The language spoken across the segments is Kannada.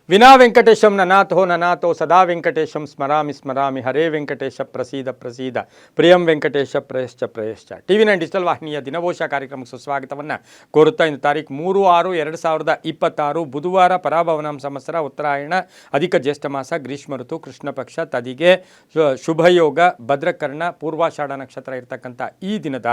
ವಿನಾ ವೆಂಕಟೇಶಂ ನನಾಥೋ ಸದಾ ವೆಂಕಟೇಶಂ ಸ್ಮರಾಮಿ ಹರೇ ವೆಂಕಟೇಶ ಪ್ರಸೀದ ಪ್ರಿಯಂ ವೆಂಕಟೇಶ ಪ್ರಯಶ್ಚ ಟಿ9 ಡಿಜಿಟಲ್ ವಾಹಿನಿಯ ದಿನವೋಷ ಕಾರ್ಯಕ್ರಮಕ್ಕೆ ಸುಸ್ವಾಗತವನ್ನು ಕೋರುತ್ತಾ ಇಂದು ತಾರೀಕು 3/6/2026 ಬುಧವಾರ ಪರಾಭವನಾಮ ಸಂವತ್ಸರ ಉತ್ತರಾಯಣ ಅಧಿಕ ಜ್ಯೇಷ್ಠ ಮಾಸ ಗ್ರೀಷ್ಮ ಋತು ಕೃಷ್ಣ ಪಕ್ಷ ತದಿಗೆ ಶುಭಯೋಗ ಭದ್ರಕರ್ಣ ಪೂರ್ವಾಷಾಢ ನಕ್ಷತ್ರ ಇರತಕ್ಕಂಥ ಈ ದಿನದ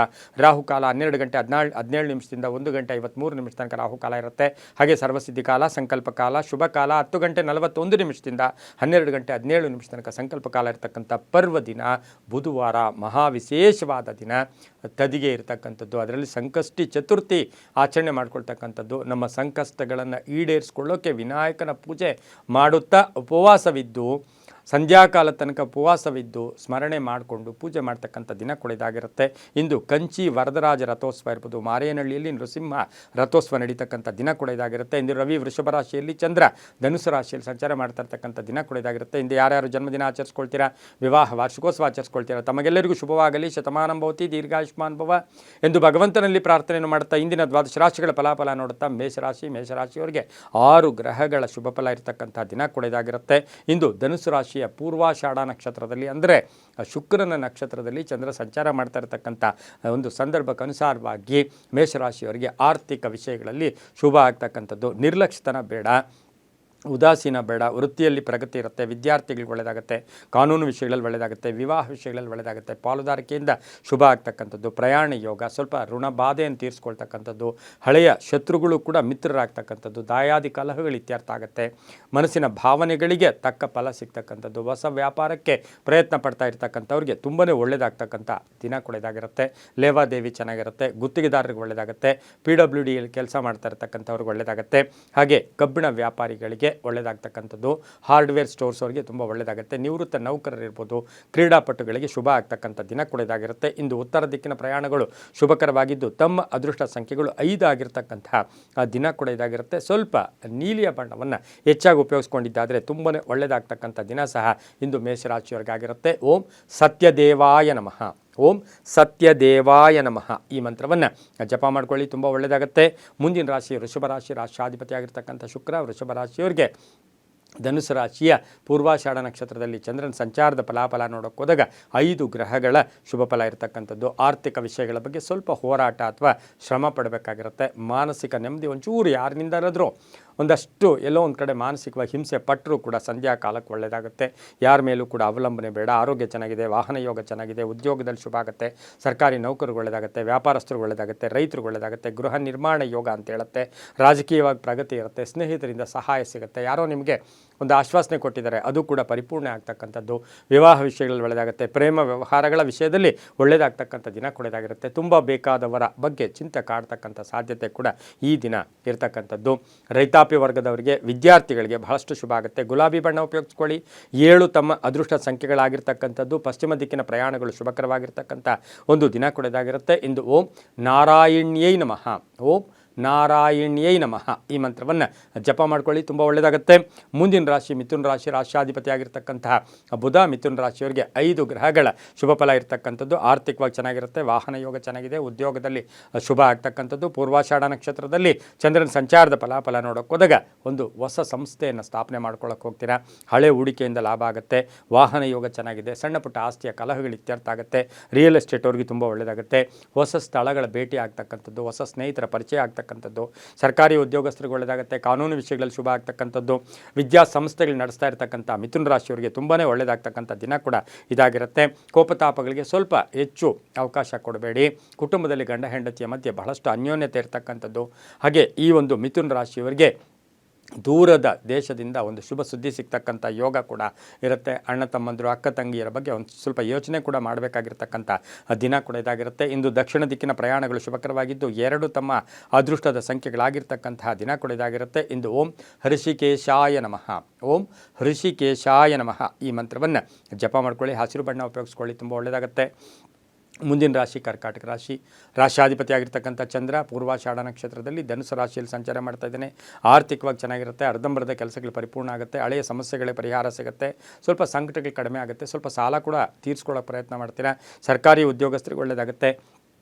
ರಾಹುಕಾಲ 12 ಗಂಟೆ 17 ನಿಮಿಷದಿಂದ 1 ಗಂಟೆ 53 ನಿಮಿಷ ತನಕ ರಾಹುಕಾಲ ಇರುತ್ತೆ. ಹಾಗೆ ಸರ್ವಸಿದ್ಧಿ ಕಾಲ ಸಂಕಲ್ಪ ಕಾಲ ಶುಭ ಕಾಲ 10 ಗಂಟೆ 41 ನಿಮಿಷದಿಂದ 12 ಗಂಟೆ 17 ನಿಮಿಷ ತನಕ ಸಂಕಲ್ಪ ಕಾಲ ಇರತಕ್ಕಂಥ ಪರ್ವ ದಿನ ಬುಧವಾರ ಮಹಾವಿಶೇಷವಾದ ದಿನ ತದಿಗೆ ಇರತಕ್ಕಂಥದ್ದು. ಅದರಲ್ಲಿ ಸಂಕಷ್ಟಿ ಚತುರ್ಥಿ ಆಚರಣೆ ಮಾಡ್ಕೊಳ್ತಕ್ಕಂಥದ್ದು. ನಮ್ಮ ಸಂಕಷ್ಟಗಳನ್ನು ಈಡೇರಿಸ್ಕೊಳ್ಳೋಕೆ ವಿನಾಯಕನ ಪೂಜೆ ಮಾಡುತ್ತಾ ಉಪವಾಸವಿದ್ದು ಸಂಧ್ಯಾಕಾಲ ತನಕ ಉಪವಾಸವಿದ್ದು ಸ್ಮರಣೆ ಮಾಡಿಕೊಂಡು ಪೂಜೆ ಮಾಡ್ತಕ್ಕಂಥ ದಿನ ಕೊಡಿದಾಗಿರುತ್ತೆ. ಇಂದು ಕಂಚಿ ವರದರಾಜ ರಥೋತ್ಸವ ಇರ್ಬೋದು, ಮಾರೇನಹಳ್ಳಿಯಲ್ಲಿ ನೃಸಿಂಹ ರಥೋತ್ಸವ ನಡೀತಕ್ಕಂಥ ದಿನ ಕೊಡಿದಾಗಿರುತ್ತೆ. ಇಂದು ರವಿ ವೃಷಭ ರಾಶಿಯಲ್ಲಿ, ಚಂದ್ರ ಧನುಸು ರಾಶಿಯಲ್ಲಿ ಸಂಚಾರ ಮಾಡ್ತಾ ಇರ್ತಕ್ಕಂಥ ದಿನ ಕೊಡಿದಾಗಿರುತ್ತೆ. ಇಂದು ಯಾರ್ಯಾರು ಜನ್ಮದಿನ ಆಚರಿಸ್ಕೊಳ್ತೀರಾ, ವಿವಾಹ ವಾರ್ಷಿಕೋತ್ಸವ ಆಚರಿಸ್ಕೊಳ್ತೀರಾ, ತಮಗೆಲ್ಲರಿಗೂ ಶುಭವಾಗಲಿ, ಶತಮಾನಂ ಭವತಿ, ದೀರ್ಘಾಯುಷ್ಮಾನ್ ಭವ ಎಂದು ಭಗವಂತನಲ್ಲಿ ಪ್ರಾರ್ಥನೆಯನ್ನು ಮಾಡುತ್ತಾ ಇಂದಿನ ದ್ವಾದಶ ರಾಶಿಗಳ ಫಲಾಫಲ ನೋಡುತ್ತಾ ಮೇಷರಾಶಿಯವರಿಗೆ 6 ಗ್ರಹಗಳ ಶುಭ ಫಲ ಇರತಕ್ಕಂಥ ದಿನ ಕೊಡಿದಾಗಿರುತ್ತೆ. ಇಂದು ಧನುಸು ರಾಶಿ ಪೂರ್ವಾಷಾಢ ನಕ್ಷತ್ರದಲ್ಲಿ ಅಂದರೆ ಶುಕ್ರನ ನಕ್ಷತ್ರದಲ್ಲಿ ಚಂದ್ರ ಸಂಚಾರ ಮಾಡ್ತಾ ಇರತಕ್ಕಂಥ ಒಂದು ಸಂದರ್ಭಕ್ಕನುಸಾರವಾಗಿ ಮೇಷರಾಶಿಯವರಿಗೆ ಆರ್ಥಿಕ ವಿಷಯಗಳಲ್ಲಿ ಶುಭ ಆಗ್ತಕ್ಕಂಥದ್ದು. ನಿರ್ಲಕ್ಷ್ಯತನ ಬೇಡ, ಉದಾಸೀನ ಬೇಡ. ವೃತ್ತಿಯಲ್ಲಿ ಪ್ರಗತಿ ಇರುತ್ತೆ, ವಿದ್ಯಾರ್ಥಿಗಳಿಗೆ ಒಳ್ಳೆಯದಾಗುತ್ತೆ, ಕಾನೂನು ವಿಷಯಗಳಲ್ಲಿ ಒಳ್ಳೆಯದಾಗುತ್ತೆ, ವಿವಾಹ ವಿಷಯಗಳಲ್ಲಿ ಒಳ್ಳೆಯದಾಗುತ್ತೆ, ಪಾಲುದಾರಿಕೆಯಿಂದ ಶುಭ ಆಗ್ತಕ್ಕಂಥದ್ದು. ಪ್ರಯಾಣ ಯೋಗ, ಸ್ವಲ್ಪ ಋಣ ಬಾಧೆಯನ್ನು ತೀರಿಸ್ಕೊಳ್ತಕ್ಕಂಥದ್ದು, ಹಳೆಯ ಶತ್ರುಗಳು ಕೂಡ ಮಿತ್ರರಾಗ್ತಕ್ಕಂಥದ್ದು, ದಾಯಾದಿ ಕಲಹಗಳು ಇತ್ಯರ್ಥ ಆಗುತ್ತೆ, ಮನಸ್ಸಿನ ಭಾವನೆಗಳಿಗೆ ತಕ್ಕ ಫಲ ಸಿಗ್ತಕ್ಕಂಥದ್ದು, ಹೊಸ ವ್ಯಾಪಾರಕ್ಕೆ ಪ್ರಯತ್ನ ಪಡ್ತಾ ಇರ್ತಕ್ಕಂಥವ್ರಿಗೆ ತುಂಬಾ ಒಳ್ಳೆಯದಾಗ್ತಕ್ಕಂಥ ದಿನ ಕೊಡೋದಾಗಿರುತ್ತೆ. ಲೇವಾದೇವಿ ಚೆನ್ನಾಗಿರುತ್ತೆ, ಗುತ್ತಿಗೆದಾರರಿಗೆ ಒಳ್ಳೆಯದಾಗುತ್ತೆ, PWD ಕೆಲಸ ಮಾಡ್ತಾ ಇರ್ತಕ್ಕಂಥವ್ರಿಗೆ ಒಳ್ಳೆಯದಾಗುತ್ತೆ. ಹಾಗೆ ಕಬ್ಬಿಣ ವ್ಯಾಪಾರಿಗಳಿಗೆ ಒಳ್ಳೆಯದಾಗ್ತಕ್ಕಂಥದ್ದು, ಹಾರ್ಡ್ವೇರ್ ಸ್ಟೋರ್ಸ್ ಅವರಿಗೆ ತುಂಬ ಒಳ್ಳೆಯದಾಗುತ್ತೆ. ನಿವೃತ್ತ ನೌಕರರಿರ್ಬೋದು, ಕ್ರೀಡಾಪಟುಗಳಿಗೆ ಶುಭ ಆಗ್ತಕ್ಕಂಥ ದಿನ ಕೊಡೋದಾಗಿರುತ್ತೆ. ಇಂದು ಉತ್ತರ ದಿಕ್ಕಿನ ಪ್ರಯಾಣಗಳು ಶುಭಕರವಾಗಿದ್ದು ತಮ್ಮ ಅದೃಷ್ಟ ಸಂಖ್ಯೆಗಳು 5 ಆಗಿರ್ತಕ್ಕಂಥ ದಿನ ಕೊಡೋದಾಗಿರುತ್ತೆ. ಸ್ವಲ್ಪ ನೀಲಿಯ ಬಣ್ಣವನ್ನು ಹೆಚ್ಚಾಗಿ ಉಪಯೋಗಿಸ್ಕೊಂಡಿದ್ದಾದರೆ ತುಂಬಾ ಒಳ್ಳೆಯದಾಗ್ತಕ್ಕಂಥ ದಿನ ಸಹ ಇಂದು ಮೇಷರಾಶಿಯವರಿಗಾಗಿರುತ್ತೆ. ಓಂ ಸತ್ಯದೇವಾಯ ನಮಃ, ಓಂ ಸತ್ಯದೇವಾಯ ನಮಃ ಈ ಮಂತ್ರವನ್ನು ಜಪ ಮಾಡ್ಕೊಳ್ಳಿ, ತುಂಬ ಒಳ್ಳೆಯದಾಗುತ್ತೆ. ಮುಂದಿನ ರಾಶಿ ವೃಷಭ ರಾಶಿ, ರಾಷ್ಟ್ರಾಧಿಪತಿಯಾಗಿರ್ತಕ್ಕಂಥ ಶುಕ್ರ ವೃಷಭ ರಾಶಿಯವರಿಗೆ ಧನುಸು ರಾಶಿಯ ಪೂರ್ವಾಷಾಢ ನಕ್ಷತ್ರದಲ್ಲಿ ಚಂದ್ರನ ಸಂಚಾರದ ಫಲಾಫಲ ನೋಡೋಕೆ ಹೋದಾಗ 5 ಗ್ರಹಗಳ ಶುಭ ಫಲ ಇರತಕ್ಕಂಥದ್ದು. ಆರ್ಥಿಕ ವಿಷಯಗಳ ಬಗ್ಗೆ ಸ್ವಲ್ಪ ಹೋರಾಟ ಅಥವಾ ಶ್ರಮ ಪಡಬೇಕಾಗಿರುತ್ತೆ. ಮಾನಸಿಕ ನೆಮ್ಮದಿ ಒಂಚೂರು ಯಾರಿನಿಂದಾದ್ರೂ ಒಂದಷ್ಟು ಎಲ್ಲೋ ಒಂದು ಕಡೆ ಮಾನಸಿಕವಾಗಿ ಹಿಂಸೆ ಪಟ್ಟರೂ ಕೂಡ ಸಂಧ್ಯಾ ಕಾಲಕ್ಕೆ ಒಳ್ಳೆಯದಾಗುತ್ತೆ. ಯಾರ ಮೇಲೂ ಕೂಡ ಅವಲಂಬನೆ ಬೇಡ. ಆರೋಗ್ಯ ಚೆನ್ನಾಗಿದೆ, ವಾಹನ ಯೋಗ ಚೆನ್ನಾಗಿದೆ, ಉದ್ಯೋಗದಲ್ಲಿ ಶುಭ ಆಗುತ್ತೆ, ಸರ್ಕಾರಿ ನೌಕರಿಗೆ ಒಳ್ಳೆಯದಾಗುತ್ತೆ, ವ್ಯಾಪಾರಸ್ಥರಿಗೆ ಒಳ್ಳೆಯದಾಗುತ್ತೆ, ರೈತರಿಗೆ ಒಳ್ಳೆಯದಾಗುತ್ತೆ, ಗೃಹ ನಿರ್ಮಾಣ ಯೋಗ ಅಂತ ಹೇಳುತ್ತೆ, ರಾಜಕೀಯವಾಗಿ ಪ್ರಗತಿ ಇರುತ್ತೆ, ಸ್ನೇಹಿತರಿಂದ ಸಹಾಯ ಸಿಗುತ್ತೆ, ಯಾರೋ ನಿಮಗೆ ಒಂದು ಆಶ್ವಾಸನೆ ಕೊಟ್ಟಿದ್ದಾರೆ ಅದು ಕೂಡ ಪರಿಪೂರ್ಣ ಆಗ್ತಕ್ಕಂಥದ್ದು, ವಿವಾಹ ವಿಷಯಗಳಲ್ಲಿ ಒಳ್ಳೆಯದಾಗುತ್ತೆ, ಪ್ರೇಮ ವ್ಯವಹಾರಗಳ ವಿಷಯದಲ್ಲಿ ಒಳ್ಳೆಯದಾಗ್ತಕ್ಕಂಥ ದಿನ ಕೊಡೋದಾಗಿರುತ್ತೆ. ತುಂಬ ಬೇಕಾದವರ ಬಗ್ಗೆ ಚಿಂತೆ ಕಾಡ್ತಕ್ಕಂಥ ಸಾಧ್ಯತೆ ಕೂಡ ಈ ದಿನ ಇರ್ತಕ್ಕಂಥದ್ದು. ರೈತಾಪಿ ವರ್ಗದವರಿಗೆ, ವಿದ್ಯಾರ್ಥಿಗಳಿಗೆ ಬಹಳಷ್ಟು ಶುಭ ಆಗುತ್ತೆ. ಗುಲಾಬಿ ಬಣ್ಣ ಉಪಯೋಗಿಸ್ಕೊಳ್ಳಿ. 7 ತಮ್ಮ ಅದೃಷ್ಟ ಸಂಖ್ಯೆಗಳಾಗಿರ್ತಕ್ಕಂಥದ್ದು. ಪಶ್ಚಿಮ ದಿಕ್ಕಿನ ಪ್ರಯಾಣಗಳು ಶುಭಕರವಾಗಿರ್ತಕ್ಕಂಥ ಒಂದು ದಿನ ಕೊಡೋದಾಗಿರುತ್ತೆ. ಇಂದು ಓಂ ನಾರಾಯಣ್ಯೈ ನಮಃ, ಓಂ ನಾರಾಯಣ್ಯೈ ನಮಃ ಈ ಮಂತ್ರವನ್ನು ಜಪ ಮಾಡ್ಕೊಳ್ಳಿ, ತುಂಬ ಒಳ್ಳೆಯದಾಗುತ್ತೆ. ಮುಂದಿನ ರಾಶಿ ಮಿಥುನ ರಾಶಿ, ರಾಷ್ಟ್ರಾಧಿಪತಿಯಾಗಿರ್ತಕ್ಕಂತಹ ಬುಧ ಮಿಥುನ ರಾಶಿಯವರಿಗೆ 5 ಗ್ರಹಗಳ ಶುಭ ಫಲ ಇರತಕ್ಕಂಥದ್ದು. ಆರ್ಥಿಕವಾಗಿ ಚೆನ್ನಾಗಿರುತ್ತೆ, ವಾಹನ ಯೋಗ ಚೆನ್ನಾಗಿದೆ, ಉದ್ಯೋಗದಲ್ಲಿ ಶುಭ ಆಗ್ತಕ್ಕಂಥದ್ದು. ಪೂರ್ವಾಷಾಢ ನಕ್ಷತ್ರದಲ್ಲಿ ಚಂದ್ರನ ಸಂಚಾರದ ಫಲಾಫಲ ನೋಡೋಕೆ ಹೋದಾಗ ಒಂದು ಹೊಸ ಸಂಸ್ಥೆಯನ್ನು ಸ್ಥಾಪನೆ ಮಾಡ್ಕೊಳ್ಳೋಕೆ ಹೋಗ್ತೀರಾ. ಹಳೆ ಹೂಡಿಕೆಯಿಂದ ಲಾಭ ಆಗುತ್ತೆ, ವಾಹನ ಯೋಗ ಚೆನ್ನಾಗಿದೆ, ಸಣ್ಣ ಪುಟ್ಟ ಆಸ್ತಿಯ ಕಲಹಗಳು ಇತ್ಯರ್ಥ ಆಗುತ್ತೆ. ರಿಯಲ್ ಎಸ್ಟೇಟ್ ಅವ್ರಿಗೆ ತುಂಬ ಒಳ್ಳೆಯದಾಗುತ್ತೆ. ಹೊಸ ಸ್ಥಳಗಳ ಭೇಟಿ ಆಗ್ತಕ್ಕಂಥದ್ದು, ಹೊಸ ಸ್ನೇಹಿತರ ಪರಿಚಯ ಆಗ್ತಕ್ಕಂಥದ್ದು, ಸರ್ಕಾರಿ ಉದ್ಯೋಗಸ್ಥರಿಗೆ ಒಳ್ಳೆಯದಾಗುತ್ತೆ, ಕಾನೂನು ವಿಷಯಗಳಲ್ಲಿ ಶುಭ ಆಗ್ತಕ್ಕಂಥದ್ದು. ವಿದ್ಯಾಸಂಸ್ಥೆಗಳು ನಡೆಸ್ತಾ ಇರತಕ್ಕಂಥ ಮಿಥುನ ರಾಶಿಯವರಿಗೆ ತುಂಬಾ ಒಳ್ಳೆಯದಾಗ್ತಕ್ಕಂಥ ದಿನ ಕೂಡ ಇದಾಗಿರುತ್ತೆ. ಕೋಪತಾಪಗಳಿಗೆ ಸ್ವಲ್ಪ ಹೆಚ್ಚು ಅವಕಾಶ ಕೊಡಬೇಡಿ. ಕುಟುಂಬದಲ್ಲಿ ಗಂಡ ಹೆಂಡತಿಯ ಮಧ್ಯೆ ಬಹಳಷ್ಟು ಅನ್ಯೋನ್ಯತೆ ಇರತಕ್ಕಂಥದ್ದು. ಹಾಗೆ ಈ ಒಂದು ಮಿಥುನ ರಾಶಿಯವರಿಗೆ ದೂರದ ದೇಶದಿಂದ ಒಂದು ಶುಭ ಸುದ್ದಿ ಸಿಗ್ತಕ್ಕಂಥ ಯೋಗ ಕೂಡ ಇರುತ್ತೆ. ಅಣ್ಣ ತಮ್ಮಂದರು, ಅಕ್ಕ ತಂಗಿಯರ ಬಗ್ಗೆ ಒಂದು ಸ್ವಲ್ಪ ಯೋಚನೆ ಕೂಡ ಮಾಡಬೇಕಾಗಿರ್ತಕ್ಕಂಥ ದಿನ ಕೂಡ ಇದಾಗಿರುತ್ತೆ. ಇಂದು ದಕ್ಷಿಣ ದಿಕ್ಕಿನ ಪ್ರಯಾಣಗಳು ಶುಭಕರವಾಗಿದ್ದು 2 ತಮ್ಮ ಅದೃಷ್ಟದ ಸಂಖ್ಯೆಗಳಾಗಿರ್ತಕ್ಕಂತಹ ದಿನ ಕೂಡ ಇದಾಗಿರುತ್ತೆ. ಇಂದು ಓಂ ಹೃಷಿಕೇಶಾಯ ನಮಃ, ಓಂ ಹೃಷಿಕೇಶಾಯ ನಮಃ ಈ ಮಂತ್ರವನ್ನು ಜಪ ಮಾಡ್ಕೊಳ್ಳಿ. ಹಸಿರು ಬಣ್ಣ ಉಪಯೋಗಿಸ್ಕೊಳ್ಳಿ, ತುಂಬ ಒಳ್ಳೆಯದಾಗುತ್ತೆ. ಮುಂದಿನ ರಾಶಿ ಕರ್ಕಾಟಕ ರಾಶಿ, ರಾಷ್ಟ್ರಾಧಿಪತಿಯಾಗಿರ್ತಕ್ಕಂಥ ಚಂದ್ರ ಪೂರ್ವಾಷಾಢ ನಕ್ಷತ್ರದಲ್ಲಿ ಧನುಸು ರಾಶಿಯಲ್ಲಿ ಸಂಚಾರ ಮಾಡ್ತಾ ಇದ್ದಾನೆ. ಆರ್ಥಿಕವಾಗಿ ಚೆನ್ನಾಗಿರುತ್ತೆ, ಅರ್ಧಂಬರ್ಧ ಕೆಲಸಗಳು ಪರಿಪೂರ್ಣ ಆಗುತ್ತೆ, ಹಳೆಯ ಸಮಸ್ಯೆಗಳಿಗೆ ಪರಿಹಾರ ಸಿಗುತ್ತೆ, ಸ್ವಲ್ಪ ಸಂಕಟಗಳು ಕಡಿಮೆ ಆಗುತ್ತೆ, ಸ್ವಲ್ಪ ಸಾಲ ಕೂಡ ತೀರಿಸ್ಕೊಳ್ಳೋಕೆ ಪ್ರಯತ್ನ ಮಾಡ್ತೀರಾ. ಸರ್ಕಾರಿ ಉದ್ಯೋಗಸ್ಥರಿಗೆ ಒಳ್ಳೆಯದಾಗುತ್ತೆ,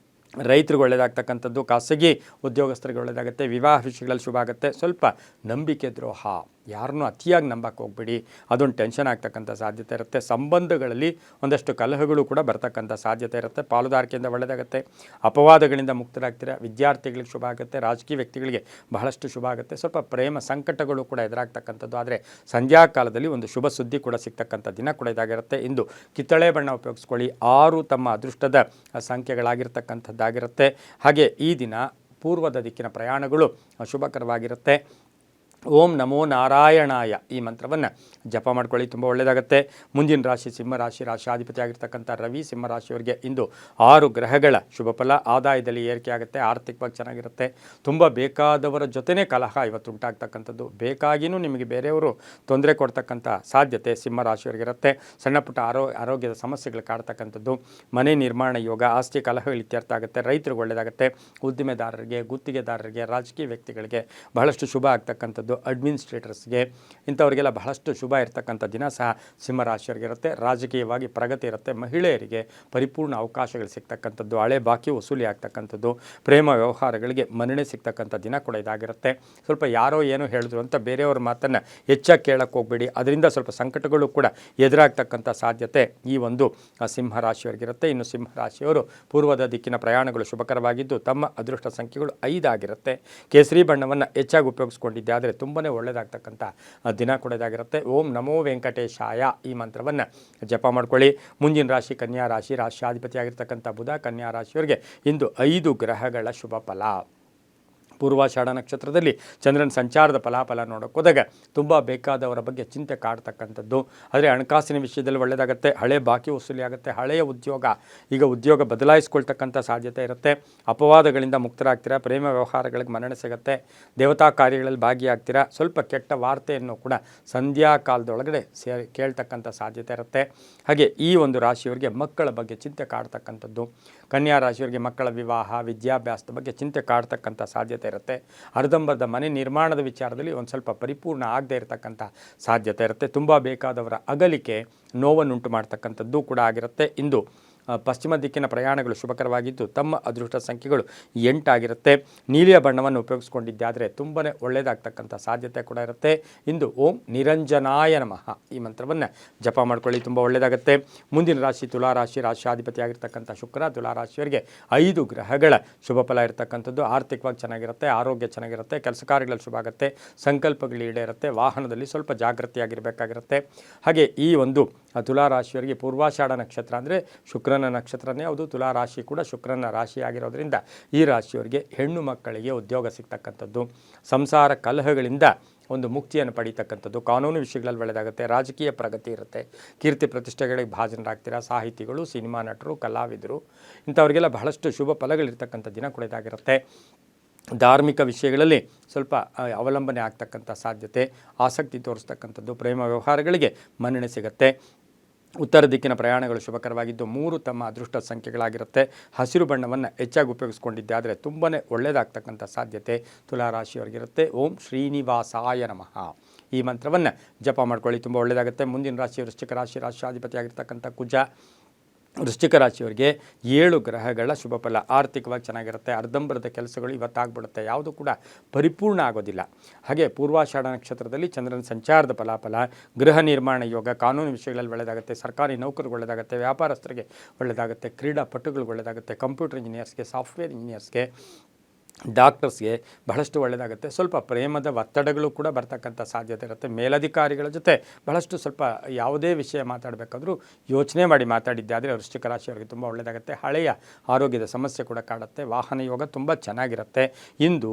ರೈತರಿಗೆ ಒಳ್ಳೆಯದಾಗ್ತಕ್ಕಂಥದ್ದು, ಖಾಸಗಿ ಉದ್ಯೋಗಸ್ಥರಿಗೆ ಒಳ್ಳೆಯದಾಗುತ್ತೆ, ವಿವಾಹ ವಿಷಯಗಳಲ್ಲಿ ಶುಭ ಆಗುತ್ತೆ. ಸ್ವಲ್ಪ ನಂಬಿಕೆ ದ್ರೋಹ, ಯಾರನ್ನೂ ಅತಿಯಾಗಿ ನಂಬಕ್ಕೆ ಹೋಗ್ಬೇಡಿ, ಅದೊಂದು ಟೆನ್ಷನ್ ಆಗ್ತಕ್ಕಂಥ ಸಾಧ್ಯತೆ ಇರುತ್ತೆ. ಸಂಬಂಧಗಳಲ್ಲಿ ಒಂದಷ್ಟು ಕಲಹಗಳು ಕೂಡ ಬರ್ತಕ್ಕಂಥ ಸಾಧ್ಯತೆ ಇರುತ್ತೆ. ಪಾಲುದಾರಿಕೆಯಿಂದ ಒಳ್ಳೆಯದಾಗುತ್ತೆ, ಅಪವಾದಗಳಿಂದ ಮುಕ್ತರಾಗ್ತೀರಾ. ವಿದ್ಯಾರ್ಥಿಗಳಿಗೆ ಶುಭ ಆಗುತ್ತೆ, ರಾಜಕೀಯ ವ್ಯಕ್ತಿಗಳಿಗೆ ಬಹಳಷ್ಟು ಶುಭ ಆಗುತ್ತೆ. ಸ್ವಲ್ಪ ಪ್ರೇಮ ಸಂಕಟಗಳು ಕೂಡ ಎದುರಾಗ್ತಕ್ಕಂಥದ್ದು, ಆದರೆ ಸಂಧ್ಯಾ ಕಾಲದಲ್ಲಿ ಒಂದು ಶುಭ ಸುದ್ದಿ ಕೂಡ ಸಿಗ್ತಕ್ಕಂಥ ದಿನ ಕೂಡ ಇದಾಗಿರುತ್ತೆ. ಇಂದು ಕಿತ್ತಳೆ ಬಣ್ಣ ಉಪಯೋಗಿಸ್ಕೊಳ್ಳಿ. 6 ತಮ್ಮ ಅದೃಷ್ಟದ ಸಂಖ್ಯೆಗಳಾಗಿರ್ತಕ್ಕಂಥದ್ದಾಗಿರುತ್ತೆ. ಹಾಗೆ ಈ ದಿನ ಪೂರ್ವದ ದಿಕ್ಕಿನ ಪ್ರಯಾಣಗಳು ಶುಭಕರವಾಗಿರುತ್ತೆ. ಓಂ ನಮೋ ನಾರಾಯಣಾಯ ಈ ಮಂತ್ರವನ್ನು ಜಪ ಮಾಡ್ಕೊಳ್ಳಿ, ತುಂಬ ಒಳ್ಳೆಯದಾಗುತ್ತೆ. ಮುಂದಿನ ರಾಶಿ ಸಿಂಹರಾಶಿ, ರಾಶಿಯಾಧಿಪತಿ ಆಗಿರ್ತಕ್ಕಂಥ ರವಿ ಸಿಂಹರಾಶಿಯವರಿಗೆ ಇಂದು 6 ಗ್ರಹಗಳ ಶುಭ ಫಲ. ಆದಾಯದಲ್ಲಿ ಏರಿಕೆ ಆಗುತ್ತೆ, ಆರ್ಥಿಕವಾಗಿ ಚೆನ್ನಾಗಿರುತ್ತೆ. ತುಂಬ ಬೇಕಾದವರ ಜೊತೆನೇ ಕಲಹ ಇವತ್ತು ಉಂಟಾಗ್ತಕ್ಕಂಥದ್ದು, ಬೇಕಾಗಿಯೂ ನಿಮಗೆ ಬೇರೆಯವರು ತೊಂದರೆ ಕೊಡ್ತಕ್ಕಂಥ ಸಾಧ್ಯತೆ ಸಿಂಹರಾಶಿಯವರಿಗಿರುತ್ತೆ. ಸಣ್ಣ ಪುಟ್ಟ ಆರೋಗ್ಯದ ಸಮಸ್ಯೆಗಳು ಕಾಡ್ತಕ್ಕಂಥದ್ದು, ಮನೆ ನಿರ್ಮಾಣ ಯೋಗ, ಆಸ್ತಿ ಕಲಹಗಳು ಇತ್ಯರ್ಥ ಆಗುತ್ತೆ. ರೈತರಿಗೆ ಒಳ್ಳೆಯದಾಗುತ್ತೆ, ಉದ್ದಿಮೆದಾರರಿಗೆ, ಗುತ್ತಿಗೆದಾರರಿಗೆ, ರಾಜಕೀಯ ವ್ಯಕ್ತಿಗಳಿಗೆ ಬಹಳಷ್ಟು ಶುಭ ಆಗ್ತಕ್ಕಂಥದ್ದು, ಅಡ್ಮಿನಿಸ್ಟ್ರೇಟರ್ಸ್ಗೆ ಇಂಥವರಿಗೆಲ್ಲ ಬಹಳಷ್ಟು ಶುಭ ಇರತಕ್ಕಂಥ ದಿನ ಸಹ ಸಿಂಹರಾಶಿಯವರಿಗಿರುತ್ತೆ. ರಾಜಕೀಯವಾಗಿ ಪ್ರಗತಿ ಇರುತ್ತೆ. ಮಹಿಳೆಯರಿಗೆ ಪರಿಪೂರ್ಣ ಅವಕಾಶಗಳು ಸಿಗ್ತಕ್ಕಂಥದ್ದು, ಹಳೆ ಬಾಕಿ ವಸೂಲಿ ಆಗ್ತಕ್ಕಂಥದ್ದು, ಪ್ರೇಮ ವ್ಯವಹಾರಗಳಿಗೆ ಮನ್ನಣೆ ಸಿಗ್ತಕ್ಕಂಥ ದಿನ ಕೂಡ ಇದಾಗಿರುತ್ತೆ. ಸ್ವಲ್ಪ ಯಾರೋ ಏನೋ ಹೇಳಿದ್ರು ಅಂತ ಬೇರೆಯವ್ರ ಮಾತನ್ನು ಹೆಚ್ಚಾಗಿ ಕೇಳಕ್ಕೆ ಹೋಗಬೇಡಿ, ಅದರಿಂದ ಸ್ವಲ್ಪ ಸಂಕಟಗಳು ಕೂಡ ಎದುರಾಗ್ತಕ್ಕಂಥ ಸಾಧ್ಯತೆ ಈ ಒಂದು ಸಿಂಹರಾಶಿಯವರಿಗಿರುತ್ತೆ. ಇನ್ನು ಸಿಂಹರಾಶಿಯವರು ಪೂರ್ವದ ದಿಕ್ಕಿನ ಪ್ರಯಾಣಗಳು ಶುಭಕರವಾಗಿದ್ದು ತಮ್ಮ ಅದೃಷ್ಟ ಸಂಖ್ಯೆಗಳು 5 ಆಗಿರುತ್ತೆ. ಕೇಸರಿ ಬಣ್ಣವನ್ನು ಹೆಚ್ಚಾಗಿ ಉಪಯೋಗಿಸ್ಕೊಂಡಿದ್ದೆ ಆದರೆ ತುಂಬಾ ಒಳ್ಳೆಯದಾಗ್ತಕ್ಕಂಥ ದಿನ ಕೂಡ ಇದಾಗಿರುತ್ತೆ. ಓಂ ನಮೋ ವೆಂಕಟೇಶಾಯ ಈ ಮಂತ್ರವನ್ನು ಜಪ ಮಾಡ್ಕೊಳ್ಳಿ. ಮುಂದಿನ ರಾಶಿ ಕನ್ಯಾ ರಾಶಿ, ರಾಶಿಯಾಧಿಪತಿಯಾಗಿರ್ತಕ್ಕಂಥ ಬುಧ ಕನ್ಯಾ ರಾಶಿಯವರಿಗೆ ಇಂದು 5 ಗ್ರಹಗಳ ಶುಭ ಫಲ. ಪೂರ್ವಾಷಾಢ ನಕ್ಷತ್ರದಲ್ಲಿ ಚಂದ್ರನ ಸಂಚಾರದ ಫಲಾಫಲ ನೋಡೋಕೆ ಹೋದಾಗ ತುಂಬ ಬೇಕಾದವರ ಬಗ್ಗೆ ಚಿಂತೆ ಕಾಡ್ತಕ್ಕಂಥದ್ದು, ಆದರೆ ಹಣಕಾಸಿನ ವಿಷಯದಲ್ಲಿ ಒಳ್ಳೆಯದಾಗುತ್ತೆ. ಹಳೆ ಬಾಕಿ ವಸೂಲಿ ಆಗುತ್ತೆ. ಹಳೆಯ ಉದ್ಯೋಗ ಬದಲಾಯಿಸ್ಕೊಳ್ತಕ್ಕಂಥ ಸಾಧ್ಯತೆ ಇರುತ್ತೆ. ಅಪವಾದಗಳಿಂದ ಮುಕ್ತರಾಗ್ತೀರಾ. ಪ್ರೇಮ ವ್ಯವಹಾರಗಳಿಗೆ ಮನ್ನಣೆ ಸಿಗುತ್ತೆ. ದೇವತಾ ಕಾರ್ಯಗಳಲ್ಲಿ ಭಾಗಿಯಾಗ್ತೀರಾ. ಸ್ವಲ್ಪ ಕೆಟ್ಟ ವಾರ್ತೆಯನ್ನು ಕೂಡ ಸಂಧ್ಯಾ ಕಾಲದೊಳಗಡೆ ಕೇಳ್ತಕ್ಕಂಥ ಸಾಧ್ಯತೆ ಇರುತ್ತೆ. ಹಾಗೆ ಈ ಒಂದು ರಾಶಿಯವರಿಗೆ ಮಕ್ಕಳ ಬಗ್ಗೆ ಚಿಂತೆ ಕಾಡ್ತಕ್ಕಂಥದ್ದು, ಕನ್ಯಾ ರಾಶಿಯವರಿಗೆ ಮಕ್ಕಳ ವಿವಾಹ, ವಿದ್ಯಾಭ್ಯಾಸದ ಬಗ್ಗೆ ಚಿಂತೆ ಕಾಡ್ತಕ್ಕಂಥ ಸಾಧ್ಯತೆ ಇರುತ್ತೆ. ಅರ್ಧಂಬರ್ಧ ಮನೆ ನಿರ್ಮಾಣದ ವಿಚಾರದಲ್ಲಿ ಒಂದು ಸ್ವಲ್ಪ ಪರಿಪೂರ್ಣ ಆಗದೇ ಇರತಕ್ಕಂಥ ಸಾಧ್ಯತೆ ಇರುತ್ತೆ. ತುಂಬ ಬೇಕಾದವರ ಅಗಲಿಕೆ ನೋವನ್ನುಂಟು ಮಾಡ್ತಕ್ಕಂಥದ್ದು ಕೂಡ ಆಗಿರುತ್ತೆ. ಇಂದು ಪಶ್ಚಿಮ ದಿಕ್ಕಿನ ಪ್ರಯಾಣಗಳು ಶುಭಕರವಾಗಿದ್ದು ತಮ್ಮ ಅದೃಷ್ಟ ಸಂಖ್ಯೆಗಳು 8 ಆಗಿರುತ್ತೆ. ನೀಲಿಯ ಬಣ್ಣವನ್ನು ಉಪಯೋಗಿಸ್ಕೊಂಡಿದ್ದಾದರೆ ತುಂಬಾ ಒಳ್ಳೆಯದಾಗ್ತಕ್ಕಂಥ ಸಾಧ್ಯತೆ ಕೂಡ ಇರುತ್ತೆ. ಇಂದು ಓಂ ನಿರಂಜನಾಯ ನಮಃ ಈ ಮಂತ್ರವನ್ನು ಜಪ ಮಾಡ್ಕೊಳ್ಳಿ, ತುಂಬ ಒಳ್ಳೆಯದಾಗುತ್ತೆ. ಮುಂದಿನ ರಾಶಿ ತುಲಾರಾಶಿ, ರಾಶಿಯಾಧಿಪತಿಯಾಗಿರ್ತಕ್ಕಂಥ ಶುಕ್ರ ತುಲಾರಾಶಿಯವರಿಗೆ 5 ಗ್ರಹಗಳ ಶುಭ ಫಲ ಇರತಕ್ಕಂಥದ್ದು. ಆರ್ಥಿಕವಾಗಿ ಚೆನ್ನಾಗಿರುತ್ತೆ, ಆರೋಗ್ಯ ಚೆನ್ನಾಗಿರುತ್ತೆ, ಕೆಲಸ ಕಾರ್ಯಗಳಲ್ಲಿ ಶುಭ ಆಗುತ್ತೆ, ಸಂಕಲ್ಪಗಳು ಈಡೇರುತ್ತೆ. ವಾಹನದಲ್ಲಿ ಸ್ವಲ್ಪ ಜಾಗೃತಿಯಾಗಿರಬೇಕಾಗಿರುತ್ತೆ. ಹಾಗೆ ಈ ಒಂದು ತುಲಾರಾಶಿಯವರಿಗೆ ಪೂರ್ವಾಷಾಢ ನಕ್ಷತ್ರ ಅಂದರೆ ಶುಕ್ರನ ನಕ್ಷತ್ರನೇ ಹೌದು. ತುಲಾರಾಶಿ ಕೂಡ ಶುಕ್ರನ ರಾಶಿ ಆಗಿರೋದ್ರಿಂದ ಈ ರಾಶಿಯವರಿಗೆ ಹೆಣ್ಣು ಮಕ್ಕಳಿಗೆ ಉದ್ಯೋಗ ಸಿಗ್ತಕ್ಕಂಥದ್ದು, ಸಂಸಾರ ಕಲಹಗಳಿಂದ ಒಂದು ಮುಕ್ತಿಯನ್ನು ಪಡೀತಕ್ಕಂಥದ್ದು, ಕಾನೂನು ವಿಷಯಗಳಲ್ಲಿ ಒಳ್ಳೆಯದಾಗುತ್ತೆ. ರಾಜಕೀಯ ಪ್ರಗತಿ ಇರುತ್ತೆ. ಕೀರ್ತಿ ಪ್ರತಿಷ್ಠೆಗಳಿಗೆ ಭಾಜನರಾಗ್ತೀರಾ. ಸಾಹಿತಿಗಳು, ಸಿನಿಮಾ ನಟರು, ಕಲಾವಿದರು ಇಂಥವರಿಗೆಲ್ಲ ಬಹಳಷ್ಟು ಶುಭ ಫಲಗಳಿರ್ತಕ್ಕಂಥ ದಿನ ಕೂಡ ಇದಾಗಿರುತ್ತೆ. ಧಾರ್ಮಿಕ ವಿಷಯಗಳಲ್ಲಿ ಸ್ವಲ್ಪ ಅವಲಂಬನೆ ಆಗ್ತಕ್ಕಂಥ ಸಾಧ್ಯತೆ, ಆಸಕ್ತಿ ತೋರಿಸ್ತಕ್ಕಂಥದ್ದು, ಪ್ರೇಮ ವ್ಯವಹಾರಗಳಿಗೆ ಮನ್ನಣೆ ಸಿಗುತ್ತೆ. ಉತ್ತರ ದಿಕ್ಕಿನ ಪ್ರಯಾಣಗಳು ಶುಭಕರವಾಗಿದ್ದು 3 ತಮ್ಮ ಅದೃಷ್ಟ ಸಂಖ್ಯೆಗಳಾಗಿರುತ್ತೆ. ಹಸಿರು ಬಣ್ಣವನ್ನು ಹೆಚ್ಚಾಗಿ ಉಪಯೋಗಿಸ್ಕೊಂಡಿದ್ದೆ ಆದರೆ ತುಂಬಾ ಒಳ್ಳೆಯದಾಗ್ತಕ್ಕಂಥ ಸಾಧ್ಯತೆ ತುಲಾರಾಶಿಯವರಿಗಿರುತ್ತೆ. ಓಂ ಶ್ರೀನಿವಾಸಾಯ ನಮಃ ಈ ಮಂತ್ರವನ್ನು ಜಪ ಮಾಡ್ಕೊಳ್ಳಿ, ತುಂಬ ಒಳ್ಳೆಯದಾಗುತ್ತೆ. ಮುಂದಿನ ರಾಶಿ ವೃಶ್ಚಿಕ ರಾಶಿ, ರಾಶಿಯಾಧಿಪತಿಯಾಗಿರ್ತಕ್ಕಂಥ ಕುಜ ವೃಶ್ಚಿಕ ರಾಶಿಯವರಿಗೆ 7 ಗ್ರಹಗಳ ಶುಭ ಫಲ. ಆರ್ಥಿಕವಾಗಿ ಚೆನ್ನಾಗಿರುತ್ತೆ. ಅರ್ಧಂಬರ್ಧ ಕೆಲಸಗಳು ಇವತ್ತಾಗ್ಬಿಡುತ್ತೆ, ಯಾವುದು ಕೂಡ ಪರಿಪೂರ್ಣ ಆಗೋದಿಲ್ಲ. ಹಾಗೆ ಪೂರ್ವಾಷಾಢ ನಕ್ಷತ್ರದಲ್ಲಿ ಚಂದ್ರನ ಸಂಚಾರದ ಫಲಾಫಲ, ಗೃಹ ನಿರ್ಮಾಣ ಯೋಗ, ಕಾನೂನು ವಿಷಯಗಳಲ್ಲಿ ಒಳ್ಳೆಯದಾಗುತ್ತೆ. ಸರ್ಕಾರಿ ನೌಕರಿಗೆ ಒಳ್ಳೆಯದಾಗುತ್ತೆ, ವ್ಯಾಪಾರಸ್ಥರಿಗೆ ಒಳ್ಳೆಯದಾಗುತ್ತೆ, ಕ್ರೀಡಾಪಟುಗಳಿಗೆ ಒಳ್ಳೆಯದಾಗುತ್ತೆ, ಕಂಪ್ಯೂಟರ್ ಇಂಜಿನಿಯರ್ಸ್ಗೆ, ಸಾಫ್ಟ್ವೇರ್ ಇಂಜಿನಿಯರ್ಸ್ಗೆ, ಡಾಕ್ಟರ್ಸ್ಗೆ ಬಹಳಷ್ಟು ಒಳ್ಳೆಯದಾಗುತ್ತೆ. ಸ್ವಲ್ಪ ಪ್ರೇಮದ ಒತ್ತಡಗಳು ಕೂಡ ಬರ್ತಕ್ಕಂಥ ಸಾಧ್ಯತೆ ಇರುತ್ತೆ. ಮೇಲಧಿಕಾರಿಗಳ ಜೊತೆ ಬಹಳಷ್ಟು ಸ್ವಲ್ಪ ಯಾವುದೇ ವಿಷಯ ಮಾತಾಡಬೇಕಾದ್ರೂ ಯೋಚನೆ ಮಾಡಿ ಮಾತಾಡಿದ್ದೆ ಆದರೆ ವೃಶ್ಚಿಕ ರಾಶಿಯವರಿಗೆ ತುಂಬ ಒಳ್ಳೆಯದಾಗುತ್ತೆ. ಹಳೆಯ ಆರೋಗ್ಯದ ಸಮಸ್ಯೆ ಕೂಡ ಕಾಡುತ್ತೆ. ವಾಹನ ಯೋಗ ತುಂಬ ಚೆನ್ನಾಗಿರುತ್ತೆ. ಇಂದು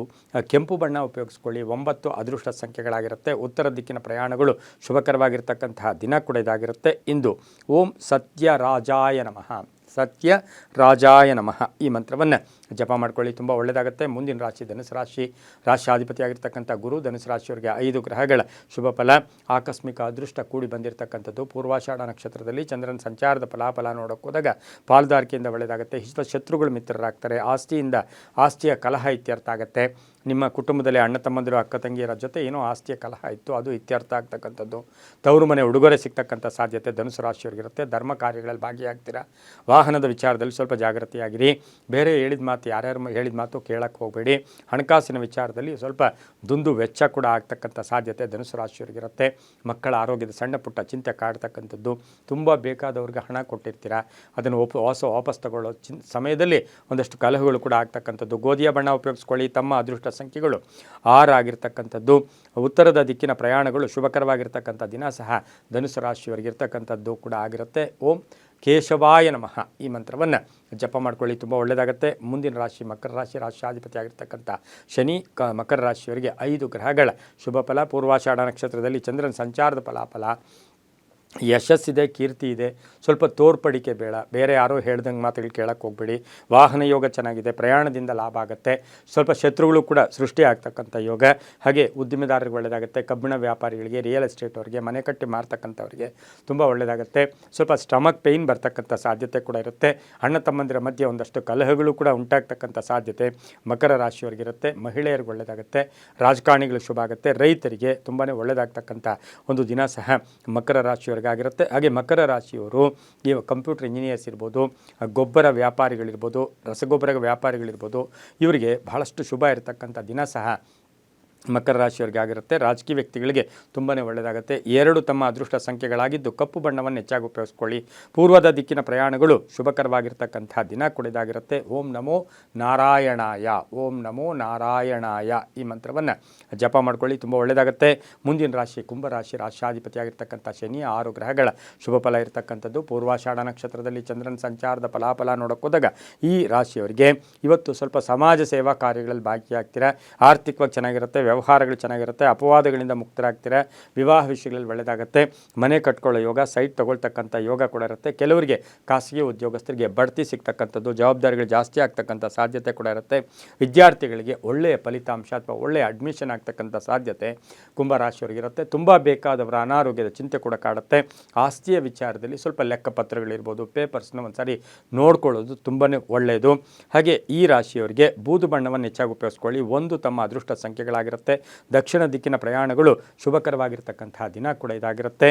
ಕೆಂಪು ಬಣ್ಣ ಉಪಯೋಗಿಸ್ಕೊಳ್ಳಿ. 9 ಅದೃಷ್ಟ ಸಂಖ್ಯೆಗಳಾಗಿರುತ್ತೆ. ಉತ್ತರ ದಿಕ್ಕಿನ ಪ್ರಯಾಣಗಳು ಶುಭಕರವಾಗಿರ್ತಕ್ಕಂತಹ ದಿನ ಕೂಡ ಇದಾಗಿರುತ್ತೆ. ಇಂದು ಓಂ ಸತ್ಯರಾಜಾಯ ನಮಃ, ಸತ್ಯ ರಾಜಾಯ ನಮಃ ಈ ಮಂತ್ರವನ್ನು ಜಪ ಮಾಡ್ಕೊಳ್ಳಿ, ತುಂಬ ಒಳ್ಳೆಯದಾಗುತ್ತೆ. ಮುಂದಿನ ರಾಶಿ ಧನುಸು ರಾಶಿ, ರಾಶಿಯಾಧಿಪತಿಯಾಗಿರ್ತಕ್ಕಂಥ ಗುರು ಧನುಸು ರಾಶಿಯವರಿಗೆ 5 ಗ್ರಹಗಳ ಶುಭ ಫಲ. ಆಕಸ್ಮಿಕ ಅದೃಷ್ಟ ಕೂಡಿ ಬಂದಿರತಕ್ಕಂಥದ್ದು. ಪೂರ್ವಾಷಾಢ ನಕ್ಷತ್ರದಲ್ಲಿ ಚಂದ್ರನ ಸಂಚಾರದ ಫಲಾಫಲ ನೋಡೋಕೆ ಹೋದಾಗ ಪಾಲುದಾರಿಕೆಯಿಂದ ಒಳ್ಳೆಯದಾಗುತ್ತೆ. ಶತ್ರುಗಳು ಮಿತ್ರರಾಗ್ತಾರೆ. ಆಸ್ತಿಯ ಕಲಹ ಇತ್ಯರ್ಥ ಆಗುತ್ತೆ. ನಿಮ್ಮ ಕುಟುಂಬದಲ್ಲಿ ಅಣ್ಣ ತಮ್ಮಂದಿರು ಅಕ್ಕ ತಂಗಿಯರ ಜೊತೆ ಏನೋ ಆಸ್ತಿಯ ಕಲಹ ಇತ್ತು, ಅದು ಇತ್ಯರ್ಥ ಆಗ್ತಕ್ಕಂಥದ್ದು. ತವರು ಮನೆ ಉಡುಗೊರೆ ಸಿಗ್ತಕ್ಕಂಥ ಸಾಧ್ಯತೆ ಧನುಸು ರಾಶಿಯವರಿಗಿರುತ್ತೆ. ಧರ್ಮ ಕಾರ್ಯಗಳಲ್ಲಿ ಭಾಗಿಯಾಗ್ತೀರಾ. ವಾಹನದ ವಿಚಾರದಲ್ಲಿ ಸ್ವಲ್ಪ ಜಾಗೃತಿಯಾಗಿರಿ. ಬೇರೆ ಹೇಳಿದ ಮಾತು, ಯಾರ್ಯಾರು ಹೇಳಿದ ಮಾತು ಕೇಳಕ್ಕೆ ಹೋಗಬೇಡಿ. ಹಣಕಾಸಿನ ವಿಚಾರದಲ್ಲಿ ಸ್ವಲ್ಪ ದುಂದು ವೆಚ್ಚ ಕೂಡ ಆಗ್ತಕ್ಕಂಥ ಸಾಧ್ಯತೆ ಧನುಸು ರಾಶಿಯವರಿಗಿರುತ್ತೆ. ಮಕ್ಕಳ ಆರೋಗ್ಯದ ಸಣ್ಣ ಪುಟ್ಟ ಚಿಂತೆ ಕಾಡ್ತಕ್ಕಂಥದ್ದು. ತುಂಬ ಬೇಕಾದವ್ರಿಗೆ ಹಣ ಕೊಟ್ಟಿರ್ತೀರಾ, ಅದನ್ನು ವಾಪಸ್ ತಗೊಳ್ಳೋ ಸಮಯದಲ್ಲಿ ಒಂದಷ್ಟು ಕಲಹಗಳು ಕೂಡ ಆಗ್ತಕ್ಕಂಥದ್ದು. ಗೋಧಿಯ ಬಣ್ಣ ಉಪಯೋಗಿಸ್ಕೊಳ್ಳಿ. ತಮ್ಮ ಅದೃಷ್ಟ ಸಂಖ್ಯೆಗಳು 6 ಆಗಿರ್ತಕ್ಕಂಥದ್ದು. ಉತ್ತರದ ದಿಕ್ಕಿನ ಪ್ರಯಾಣಗಳು ಶುಭಕರವಾಗಿರ್ತಕ್ಕಂಥ ದಿನ ಸಹ ಧನುಸು ರಾಶಿಯವರಿಗಿರ್ತಕ್ಕಂಥದ್ದು ಕೂಡ ಆಗಿರುತ್ತೆ. ಓಂ ಕೇಶವಾಯ ನಮಃ ಈ ಮಂತ್ರವನ್ನು ಜಪ ಮಾಡ್ಕೊಳ್ಳಿ, ತುಂಬ ಒಳ್ಳೆಯದಾಗುತ್ತೆ. ಮುಂದಿನ ರಾಶಿ ಮಕರ ರಾಶಿ. ರಾಶಿಯಾಧಿಪತಿ ಆಗಿರ್ತಕ್ಕಂಥ ಶನಿ ಮಕರ ರಾಶಿಯವರಿಗೆ 5 ಗ್ರಹಗಳ ಶುಭ ಫಲ. ಪೂರ್ವಾಷಾಢ ನಕ್ಷತ್ರದಲ್ಲಿ ಚಂದ್ರನ ಸಂಚಾರದ ಫಲಾಫಲ. ಯಶಸ್ಸಿದೆ, ಕೀರ್ತಿ ಇದೆ. ಸ್ವಲ್ಪ ತೋರ್ಪಡಿಕೆ ಬೇಡ, ಬೇರೆ ಯಾರೋ ಹೇಳ್ದಂಗೆ ಮಾತುಗಳು ಕೇಳಕ್ಕೆ ಹೋಗಬೇಡಿ. ವಾಹನ ಯೋಗ ಚೆನ್ನಾಗಿದೆ, ಪ್ರಯಾಣದಿಂದ ಲಾಭ ಆಗುತ್ತೆ. ಸ್ವಲ್ಪ ಶತ್ರುಗಳು ಕೂಡ ಸೃಷ್ಟಿ ಆಗ್ತಕ್ಕಂಥ ಯೋಗ. ಹಾಗೆ ಉದ್ದಿಮೆದಾರರಿಗೆ ಒಳ್ಳೆಯದಾಗುತ್ತೆ. ಕಬ್ಬಿಣ ವ್ಯಾಪಾರಿಗಳಿಗೆ, ರಿಯಲ್ ಎಸ್ಟೇಟ್ ಅವರಿಗೆ, ಮನೆ ಕಟ್ಟಿ ಮಾರ್ತಕ್ಕಂಥವ್ರಿಗೆ ತುಂಬ ಒಳ್ಳೆಯದಾಗುತ್ತೆ. ಸ್ವಲ್ಪ ಸ್ಟಮಕ್ ಪೇಯ್ನ್ ಬರ್ತಕ್ಕಂಥ ಸಾಧ್ಯತೆ ಕೂಡ ಇರುತ್ತೆ. ಅಣ್ಣ ತಮ್ಮಂದಿರ ಮಧ್ಯೆ ಒಂದಷ್ಟು ಕಲಹಗಳು ಕೂಡ ಉಂಟಾಗ್ತಕ್ಕಂಥ ಸಾಧ್ಯತೆ ಮಕರ ರಾಶಿಯವರಿಗಿರುತ್ತೆ. ಮಹಿಳೆಯರಿಗೆ ಒಳ್ಳೆಯದಾಗುತ್ತೆ. ರಾಜಕಾರಣಿಗಳಿಗೆ ಶುಭ ಆಗುತ್ತೆ. ರೈತರಿಗೆ ತುಂಬಾ ಒಳ್ಳೆಯದಾಗ್ತಕ್ಕಂಥ ಒಂದು ದಿನ ಸಹ ಮಕರ ರಾಶಿಯವರಿಗೆ ಆಗಿರುತ್ತೆ. ಹಾಗೆ ಮಕರ ರಾಶಿಯವರು ಈ ಕಂಪ್ಯೂಟರ್ ಇಂಜಿನಿಯರ್ಸ್ ಇರ್ಬೋದು, ಗೊಬ್ಬರ ವ್ಯಾಪಾರಿಗಳಿರ್ಬೋದು, ರಸಗೊಬ್ಬರ ವ್ಯಾಪಾರಿಗಳಿರ್ಬೋದು, ಇವರಿಗೆ ಬಹಳಷ್ಟು ಶುಭ ಇರತಕ್ಕಂಥ ದಿನ ಸಹ ಮಕರ ರಾಶಿಯವರಿಗೆ ಆಗಿರುತ್ತೆ. ರಾಜಕೀಯ ವ್ಯಕ್ತಿಗಳಿಗೆ ತುಂಬಾ ಒಳ್ಳೆಯದಾಗುತ್ತೆ. 2 ತಮ್ಮ ಅದೃಷ್ಟ ಸಂಖ್ಯೆಗಳಾಗಿದ್ದು ಕಪ್ಪು ಬಣ್ಣವನ್ನು ಹೆಚ್ಚಾಗಿ ಉಪಯೋಗಿಸ್ಕೊಳ್ಳಿ. ಪೂರ್ವದ ದಿಕ್ಕಿನ ಪ್ರಯಾಣಗಳು ಶುಭಕರವಾಗಿರ್ತಕ್ಕಂಥ ದಿನ ಕೂಡಿದಾಗಿರುತ್ತೆ. ಓಂ ನಮೋ ನಾರಾಯಣಾಯ, ಓಂ ನಮೋ ನಾರಾಯಣಾಯ ಈ ಮಂತ್ರವನ್ನು ಜಪ ಮಾಡ್ಕೊಳ್ಳಿ, ತುಂಬ ಒಳ್ಳೆಯದಾಗುತ್ತೆ. ಮುಂದಿನ ರಾಶಿ ಕುಂಭರಾಶಿ. ರಾಶಿಯಾಧಿಪತಿಯಾಗಿರ್ತಕ್ಕಂಥ ಶನಿ 6 ಗ್ರಹಗಳ ಶುಭ ಫಲ ಇರತಕ್ಕಂಥದ್ದು. ಪೂರ್ವಾಷಾಢ ನಕ್ಷತ್ರದಲ್ಲಿ ಚಂದ್ರನ ಸಂಚಾರದ ಫಲಾಫಲ ನೋಡೋಕೆ ಹೋದಾಗ ಈ ರಾಶಿಯವರಿಗೆ ಇವತ್ತು ಸ್ವಲ್ಪ ಸಮಾಜ ಸೇವಾ ಕಾರ್ಯಗಳಲ್ಲಿ ಭಾಗಿಯಾಗ್ತೀರಾ. ಆರ್ಥಿಕವಾಗಿ ಚೆನ್ನಾಗಿರುತ್ತೆ. ವ್ಯವಹಾರಗಳು ಚೆನ್ನಾಗಿರುತ್ತೆ. ಅಪವಾದಗಳಿಂದ ಮುಕ್ತರಾಗ್ತೀರಾ. ವಿವಾಹ ವಿಷಯಗಳಲ್ಲಿ ಒಳ್ಳೆಯದಾಗುತ್ತೆ. ಮನೆ ಕಟ್ಕೊಳ್ಳೋ ಯೋಗ, ಸೈಟ್ ತಗೊಳ್ತಕ್ಕಂಥ ಯೋಗ ಕೂಡ ಇರುತ್ತೆ. ಕೆಲವರಿಗೆ ಖಾಸಗಿ ಉದ್ಯೋಗಸ್ಥರಿಗೆ ಬಡ್ತಿ ಸಿಗ್ತಕ್ಕಂಥದ್ದು, ಜವಾಬ್ದಾರಿಗಳು ಜಾಸ್ತಿ ಆಗ್ತಕ್ಕಂಥ ಸಾಧ್ಯತೆ ಕೂಡ ಇರುತ್ತೆ. ವಿದ್ಯಾರ್ಥಿಗಳಿಗೆ ಒಳ್ಳೆಯ ಫಲಿತಾಂಶ ಅಥವಾ ಒಳ್ಳೆಯ ಅಡ್ಮಿಷನ್ ಆಗ್ತಕ್ಕಂಥ ಸಾಧ್ಯತೆ ಕುಂಭರಾಶಿಯವರಿಗಿರುತ್ತೆ. ತುಂಬ ಬೇಕಾದವರ ಅನಾರೋಗ್ಯದ ಚಿಂತೆ ಕೂಡ ಕಾಡುತ್ತೆ. ಆಸ್ತಿಯ ವಿಚಾರದಲ್ಲಿ ಸ್ವಲ್ಪ ಲೆಕ್ಕಪತ್ರಗಳಿರ್ಬೋದು, ಪೇಪರ್ಸ್ನ ಒಂದು ಸಾರಿ ನೋಡ್ಕೊಳ್ಳೋದು ತುಂಬಾ ಒಳ್ಳೆಯದು. ಹಾಗೆ ಈ ರಾಶಿಯವರಿಗೆ ಬೂದು ಬಣ್ಣವನ್ನು ಹೆಚ್ಚಾಗಿ ಉಪಯೋಗಿಸ್ಕೊಳ್ಳಿ. 1 ತಮ್ಮ ಅದೃಷ್ಟ ಸಂಖ್ಯೆಗಳಾಗಿರುತ್ತೆ. ದಕ್ಷಿಣ ದಿಕ್ಕಿನ ಪ್ರಯಾಣಗಳು ಶುಭಕರವಾಗಿರ್ತಕ್ಕಂತಹ ದಿನ ಕೂಡ ಇದಾಗಿರುತ್ತೆ.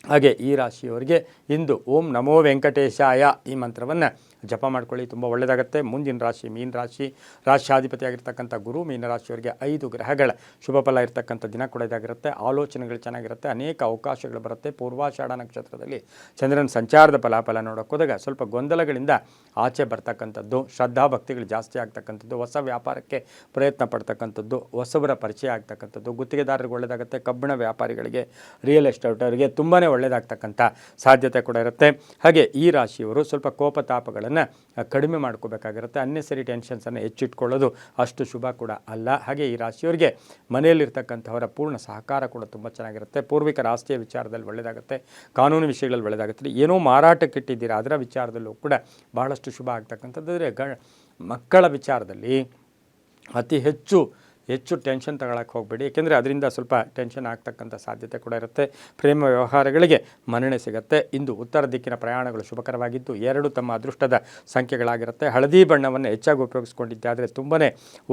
ಹಾಗೆ ಈ ರಾಶಿಯವರಿಗೆ ಇಂದು ಓಂ ನಮೋ ವೆಂಕಟೇಶಾಯ ಈ ಮಂತ್ರವನ್ನು ಜಪ ಮಾಡ್ಕೊಳ್ಳಿ, ತುಂಬ ಒಳ್ಳೆಯದಾಗುತ್ತೆ. ಮುಂದಿನ ರಾಶಿ ಮೀನ ರಾಶಿ. ರಾಶಿಯಾಧಿಪತಿಯಾಗಿರ್ತಕ್ಕಂಥ ಗುರು ಮೀನರಾಶಿಯವರಿಗೆ 5 ಗ್ರಹಗಳ ಶುಭ ಫಲ ಇರತಕ್ಕಂಥ ದಿನ ಕೂಡ ಇದಾಗಿರುತ್ತೆ. ಆಲೋಚನೆಗಳು ಚೆನ್ನಾಗಿರುತ್ತೆ. ಅನೇಕ ಅವಕಾಶಗಳು ಬರುತ್ತೆ. ಪೂರ್ವಾಷಾಢ ನಕ್ಷತ್ರದಲ್ಲಿ ಚಂದ್ರನ ಸಂಚಾರದ ಫಲಾಫಲ ನೋಡೋಕೆ ಹೋದಾಗ ಸ್ವಲ್ಪ ಗೊಂದಲಗಳಿಂದ ಆಚೆ ಬರ್ತಕ್ಕಂಥದ್ದು, ಶ್ರದ್ಧಾಭಕ್ತಿಗಳು ಜಾಸ್ತಿ ಆಗ್ತಕ್ಕಂಥದ್ದು, ಹೊಸ ವ್ಯಾಪಾರಕ್ಕೆ ಪ್ರಯತ್ನ ಪಡ್ತಕ್ಕಂಥದ್ದು, ಹೊಸಬರ ಪರಿಚಯ ಆಗ್ತಕ್ಕಂಥದ್ದು, ಗುತ್ತಿಗೆದಾರರಿಗೆ ಒಳ್ಳೆಯದಾಗುತ್ತೆ. ಕಬ್ಬಿಣ ವ್ಯಾಪಾರಿಗಳಿಗೆ, ರಿಯಲ್ ಎಸ್ಟೇಟ್ ಅವರಿಗೆ ತುಂಬಾ ಒಳ್ಳೆಯದಾಗ್ತಕ್ಕಂಥ ಸಾಧ್ಯತೆ ಕೂಡ ಇರುತ್ತೆ. ಹಾಗೆ ಈ ರಾಶಿಯವರು ಸ್ವಲ್ಪ ಕೋಪತಾಪಗಳನ್ನು ಕಡಿಮೆ ಮಾಡ್ಕೋಬೇಕಾಗಿರುತ್ತೆ. ಅನ್ನೆಸರಿ ಟೆನ್ಷನ್ಸನ್ನು ಹೆಚ್ಚಿಟ್ಕೊಳ್ಳೋದು ಅಷ್ಟು ಶುಭ ಕೂಡ ಅಲ್ಲ. ಹಾಗೆ ಈ ರಾಶಿಯವರಿಗೆ ಮನೆಯಲ್ಲಿರ್ತಕ್ಕಂಥವರ ಪೂರ್ಣ ಸಹಕಾರ ಕೂಡ ತುಂಬ ಚೆನ್ನಾಗಿರುತ್ತೆ. ಪೂರ್ವಿಕರ ಆಸ್ತಿಯ ವಿಚಾರದಲ್ಲಿ ಒಳ್ಳೆಯದಾಗುತ್ತೆ. ಕಾನೂನು ವಿಷಯಗಳಲ್ಲಿ ಒಳ್ಳೆಯದಾಗುತ್ತೆ. ಏನೋ ಮಾರಾಟಕ್ಕಿಟ್ಟಿದ್ದೀರಾ ಅದರ ವಿಚಾರದಲ್ಲೂ ಕೂಡ ಬಹಳಷ್ಟು ಶುಭ ಆಗ್ತಕ್ಕಂಥದ್ದು. ಮಕ್ಕಳ ವಿಚಾರದಲ್ಲಿ ಅತಿ ಹೆಚ್ಚು ಟೆನ್ಷನ್ ತಗೊಳಕ್ಕೆ ಹೋಗಬೇಡಿ, ಏಕೆಂದರೆ ಅದರಿಂದ ಸ್ವಲ್ಪ ಟೆನ್ಷನ್ ಆಗ್ತಕ್ಕಂಥ ಸಾಧ್ಯತೆ ಕೂಡ ಇರುತ್ತೆ. ಪ್ರೇಮ ವ್ಯವಹಾರಗಳಿಗೆ ಮನ್ನಣೆ ಸಿಗುತ್ತೆ. ಇಂದು ಉತ್ತರ ದಿಕ್ಕಿನ ಪ್ರಯಾಣಗಳು ಶುಭಕರವಾಗಿದ್ದು 2 ತಮ್ಮ ಅದೃಷ್ಟದ ಸಂಖ್ಯೆಗಳಾಗಿರುತ್ತೆ. ಹಳದಿ ಬಣ್ಣವನ್ನು ಹೆಚ್ಚಾಗಿ ಉಪಯೋಗಿಸ್ಕೊಂಡಿದ್ದಾದರೆ ತುಂಬಾ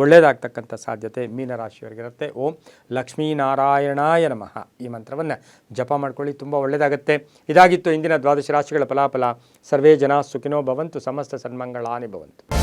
ಒಳ್ಳೆಯದಾಗ್ತಕ್ಕಂಥ ಸಾಧ್ಯತೆ ಮೀನರಾಶಿಯವರಿಗಿರುತ್ತೆ. ಓಂ ಲಕ್ಷ್ಮೀನಾರಾಯಣಾಯ ನಮಃ ಈ ಮಂತ್ರವನ್ನು ಜಪ ಮಾಡ್ಕೊಳ್ಳಿ, ತುಂಬ ಒಳ್ಳೆಯದಾಗುತ್ತೆ. ಇದಾಗಿತ್ತು ಇಂದಿನ ದ್ವಾದಶ ರಾಶಿಗಳ ಫಲಾಫಲ. ಸರ್ವೇ ಜನ ಸುಖಿನೋ ಭವಂತು, ಸಮಸ್ತ ಸನ್ಮಂಗಳಾನಿ ಭವಂತು.